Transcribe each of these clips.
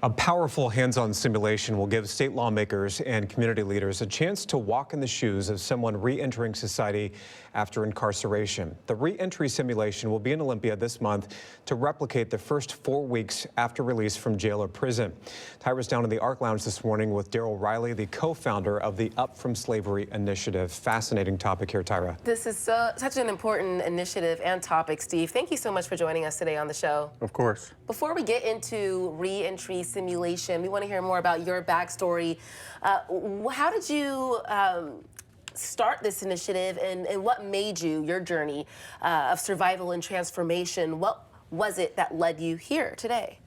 A powerful hands-on simulation will give state lawmakers and community leaders a chance to walk in the shoes of someone re-entering society after incarceration. The re-entry simulation will be in Olympia this month to replicate the first 4 weeks after release from jail or prison. Tyrah's down in the Arc Lounge this morning with Darryl Riley, the co-founder of the Up From Slavery initiative. Fascinating topic here, Tyrah. This is such an important initiative and topic, Steve. Thank you so much for joining us today on the show. Of course. Before we get into re-entry simulation, we want to hear more about your backstory. How did you start this initiative, and what made you, your journey of survival and transformation? What was it that led you here today?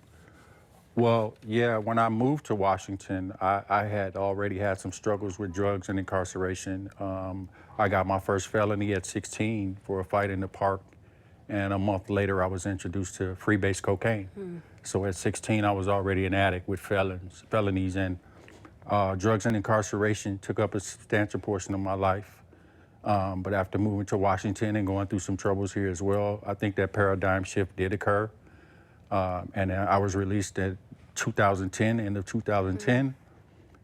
Well, yeah, when I moved to Washington, I had already had some struggles with drugs and incarceration. I got my first felony at 16 for a fight in the park, and a month later I was introduced to free-base cocaine. So at 16 I was already an addict with felonies, and drugs and incarceration took up a substantial portion of my life. But after moving to Washington and going through some troubles here as well, I think that paradigm shift did occur. And I was released in 2010, end of 2010,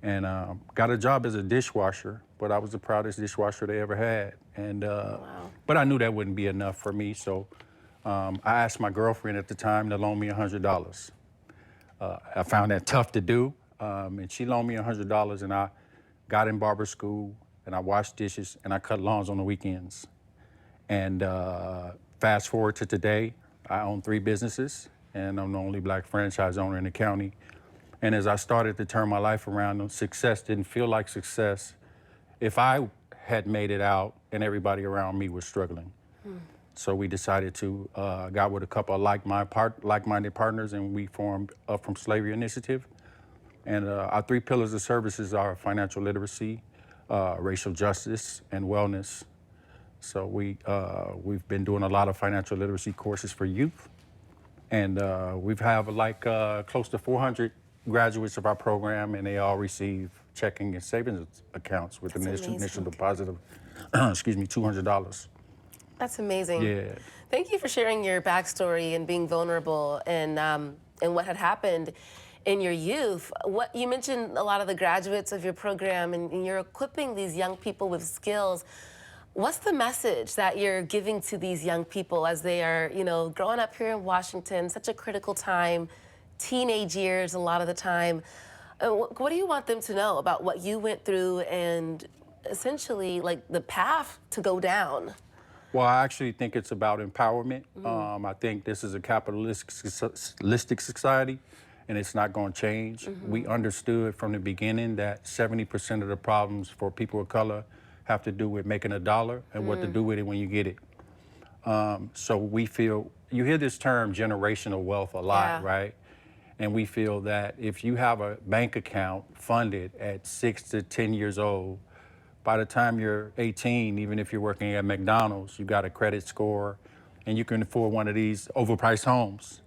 and got a job as a dishwasher, but I was the proudest dishwasher they ever had. And Wow. But I knew that wouldn't be enough for me, so I asked my girlfriend at the time to loan me $100. I found that tough to do, and she loaned me $100, and I got in barber school, and I washed dishes, and I cut lawns on the weekends. And fast forward to today, I own 3 businesses, and I'm the only black franchise owner in the county. And as I started to turn my life around, success didn't feel like success if I had made it out and everybody around me was struggling. So we decided to, got with a couple of like-minded partners, and we formed Up From Slavery initiative. And our 3 pillars of services are financial literacy, racial justice, and wellness. So we've been doing a lot of financial literacy courses for youth. And we've have like close to 400 graduates of our program, and they all receive checking and savings accounts with an initial deposit of, excuse me, $200. That's amazing. Yeah. Thank you for sharing your backstory and being vulnerable and what had happened in your youth. What you mentioned, a lot of the graduates of your program, and you're equipping these young people with skills. What's the message that you're giving to these young people as they are, growing up here in Washington, such a critical time, teenage years a lot of the time? What do you want them to know about what you went through and essentially like the path to go down? Well, I actually think it's about empowerment. I think this is a capitalistic society, and it's not going to change. We understood from the beginning that 70% of the problems for people of color have to do with making a dollar and what to do with it when you get it. So we feel, you hear this term generational wealth a lot, right? And we feel that if you have a bank account funded at 6 to 10 years old, by the time you're 18, even if you're working at McDonald's, you got a credit score and you can afford one of these overpriced homes.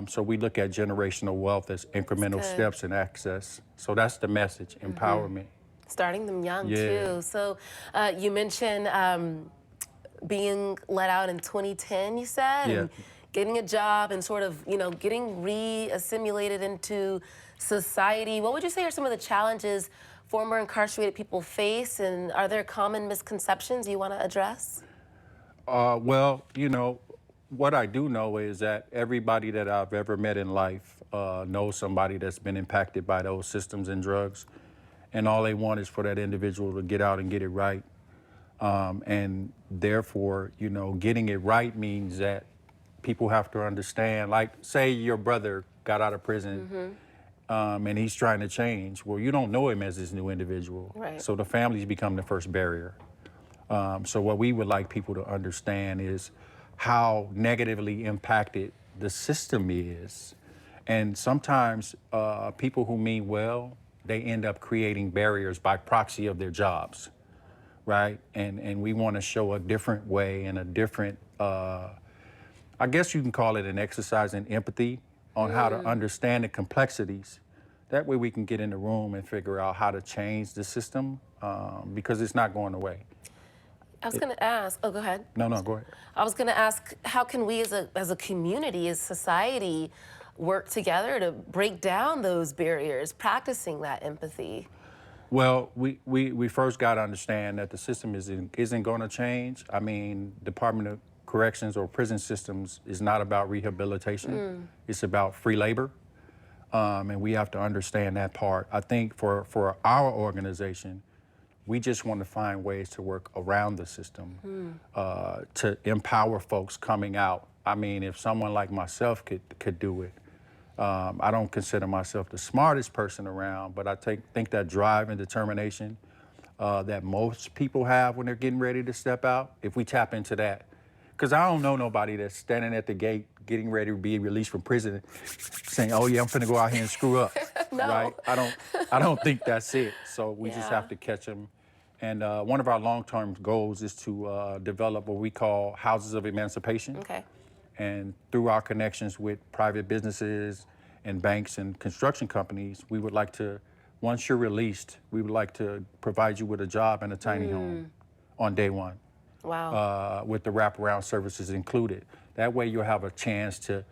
So we look at generational wealth as incremental steps in access. So that's the message, empowerment. Starting them young, too. So you mentioned being let out in 2010, you said? Yeah. And getting a job and sort of, getting re-assimilated into society. What would you say are some of the challenges former incarcerated people face, and are there common misconceptions you want to address? Well, what I do know is that everybody that I've ever met in life knows somebody that's been impacted by those systems and drugs. And all they want is for that individual to get out and get it right. And therefore, getting it right means that people have to understand, like, say your brother got out of prison and he's trying to change. Well, you don't know him as this new individual. Right. So the families become the first barrier. So what we would like people to understand is how negatively impacted the system is. And sometimes people who mean well, they end up creating barriers by proxy of their jobs, right? And we want to show a different way and a different, I guess you can call it an exercise in empathy on how to understand the complexities. That way we can get in the room and figure out how to change the system because it's not going away. I was going to ask, oh, go ahead. No, go ahead. I was going to ask, how can we as a community, as society, work together to break down those barriers, practicing that empathy? Well, we first got to understand that the system isn't going to change. I mean, Department of Corrections or prison systems is not about rehabilitation. It's about free labor. And we have to understand that part. I think for our organization, we just want to find ways to work around the system to empower folks coming out. I mean, if someone like myself could do it, I don't consider myself the smartest person around, but I think that drive and determination that most people have when they're getting ready to step out, if we tap into that. Because I don't know nobody that's standing at the gate getting ready to be released from prison saying, oh yeah, I'm finna go out here and screw up, No. right? I don't think that's it. So we just have to catch them. And one of our long-term goals is to develop what we call houses of emancipation. Okay. And through our connections with private businesses and banks and construction companies, we would like to, once you're released, we would like to provide you with a job and a tiny home on day one. Wow. With the wraparound services included. That way you'll have a chance to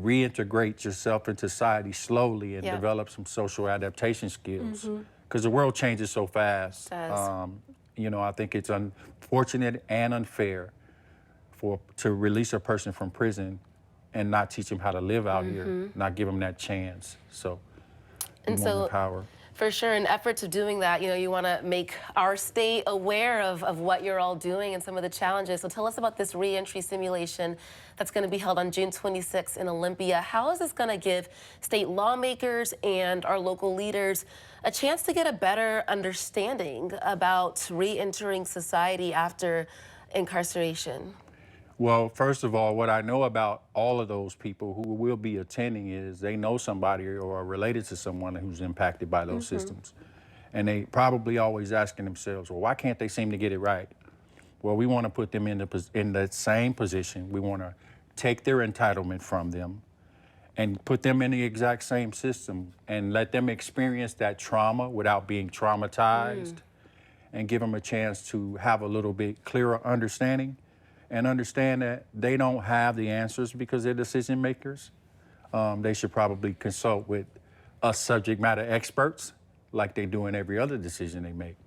reintegrate yourself into society slowly and develop some social adaptation skills. Because the world changes so fast. It does. You know, I think it's unfortunate and unfair to release a person from prison and not teach them how to live out here, not give them that chance. So, And so, power. for sure, in efforts of doing that, you want to make our state aware of what you're all doing and some of the challenges. So tell us about this reentry simulation that's going to be held on June 26th in Olympia. How is this going to give state lawmakers and our local leaders a chance to get a better understanding about reentering society after incarceration? Well, first of all, what I know about all of those people who will be attending is they know somebody or are related to someone who's impacted by those systems. And they probably always asking themselves, well, why can't they seem to get it right? Well, we want to put them in the same position. We want to take their entitlement from them and put them in the exact same system and let them experience that trauma without being traumatized and give them a chance to have a little bit clearer understanding and understand that they don't have the answers because they're decision makers. They should probably consult with us subject matter experts like they do in every other decision they make.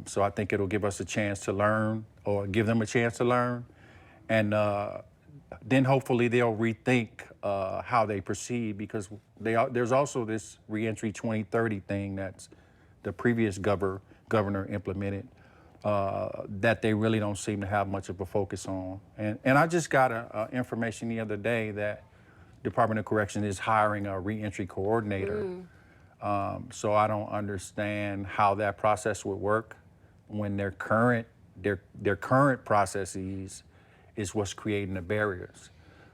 So I think it'll give us a chance to learn or give them a chance to learn. And then hopefully they'll rethink how they proceed because there's also this Reentry 2030 thing that's the previous governor implemented that they really don't seem to have much of a focus on. And I just got information the other day that Department of Corrections is hiring a reentry coordinator. So I don't understand how that process would work when their current processes is what's creating the barriers.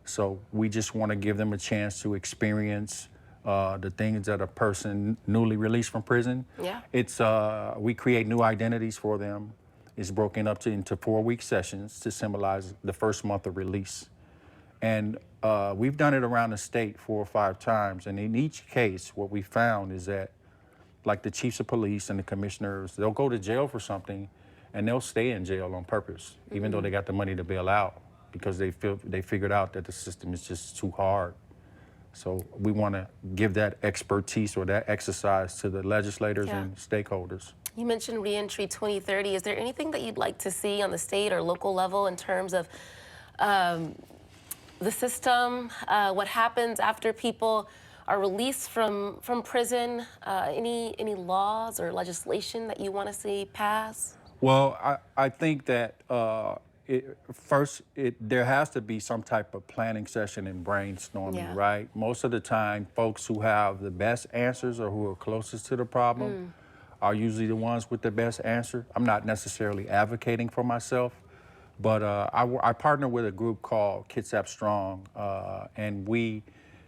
So we just want to give them a chance to experience the things that a person newly released from prison. Yeah. It's we create new identities for them. It's broken up into 4-week sessions to symbolize the first month of release. And we've done it around the state 4 or 5 times. And in each case, what we found is that, like the chiefs of police and the commissioners, they'll go to jail for something and they'll stay in jail on purpose, even though they got the money to bail out, because they figured out that the system is just too hard. So we want to give that expertise or that exercise to the legislators and stakeholders. You mentioned Reentry 2030. Is there anything that you'd like to see on the state or local level in terms of the system, what happens after people are released from prison? Any laws or legislation that you want to see pass? Well, I think that there has to be some type of planning session and brainstorming, right? Most of the time, folks who have the best answers or who are closest to the problem are usually the ones with the best answer. I'm not necessarily advocating for myself, but I partner with a group called Kitsap Strong, and we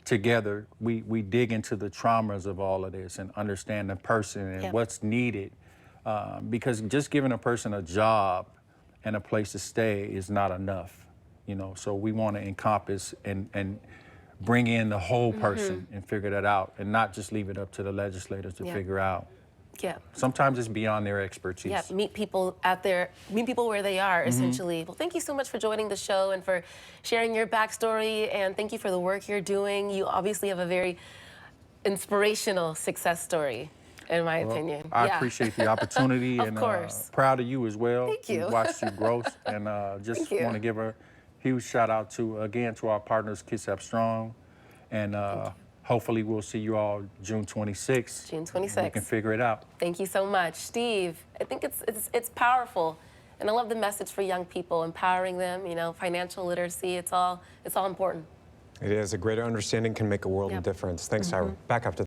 together, we dig into the traumas of all of this and understand the person and what's needed. Because just giving a person a job and a place to stay is not enough, So we want to encompass and bring in the whole person and figure that out, and not just leave it up to the legislators to figure out. Yeah. Sometimes it's beyond their expertise. Yeah, meet people where they are, essentially. Well, thank you so much for joining the show and for sharing your backstory, and thank you for the work you're doing. You obviously have a very inspirational success story, in my opinion. I appreciate the opportunity Of and course. proud of you as well. Thank you. We've watched you grow, and just Thank you. want to give a huge shout out to our partners, Kiss Up Strong, and hopefully we'll see you all June 26th. June 26th. We can figure it out. Thank you so much, Steve. I think it's powerful, and I love the message for young people, empowering them. You know, financial literacy. It's all important. It is. A greater understanding can make a world Yep. of difference. Thanks, Tyrah. Back after